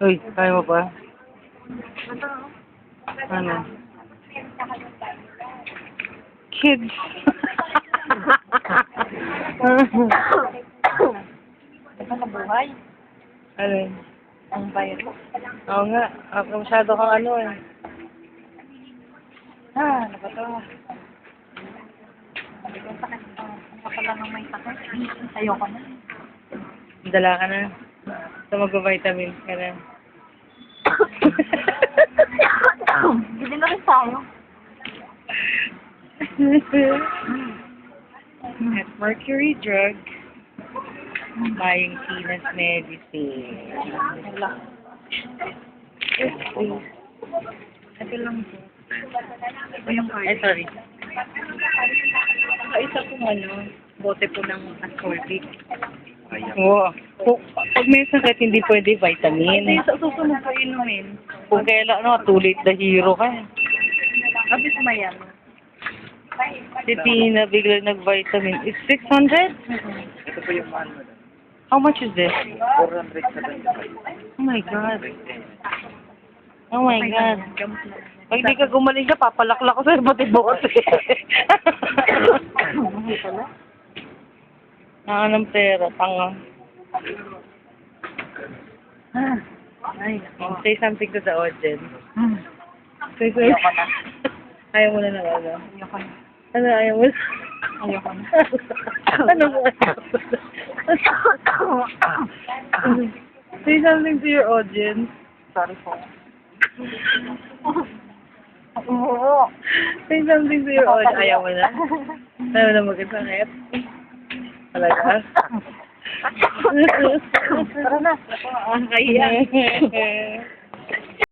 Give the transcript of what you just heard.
Uy, kaya mo pa? Ano? Kids. Ito na buhay. Ano? Ang virus. Oo nga. Masyado kang ano eh. Ano ba to? Sabi ko, sakit ito. Ang kapala ng may sakit. Ayoko na. Dala ka na. So mag-vitamins ka na. Bili na rin tayo. At Mercury Drug, buying Tina's medicine. Wala. Yes, please. Ito lang po. Ito yung card. Ay, sorry. Isa pong bote po ng ascorbic. Oo. Pag may sakit, hindi pwede Hindi, vitamin. sa susunod ko inumin. Kung kailan, too late the hero ka. Abis mayan. Si Tina, bigla nag-vitamin. It's 600? Ito po yung man. How much is this? 475. Oh my God. Oh my God. Gamot na. Pag di ka gumaling ka, papalaklak ko sa pati bote. Naka ng pera, tanga. Ay, Say something to the audience. Hmm. Say, Ayoko na. Ayaw mo na ng ano? Ayoko na. Ano, ayaw mo na? Ayoko na. Ano mo? Say something to your audience. Sorry po. Oo. Say something to your audience. Ayaw mo na? Ayaw mo na magkasakit? Talaga? Tara na. Ang kaya.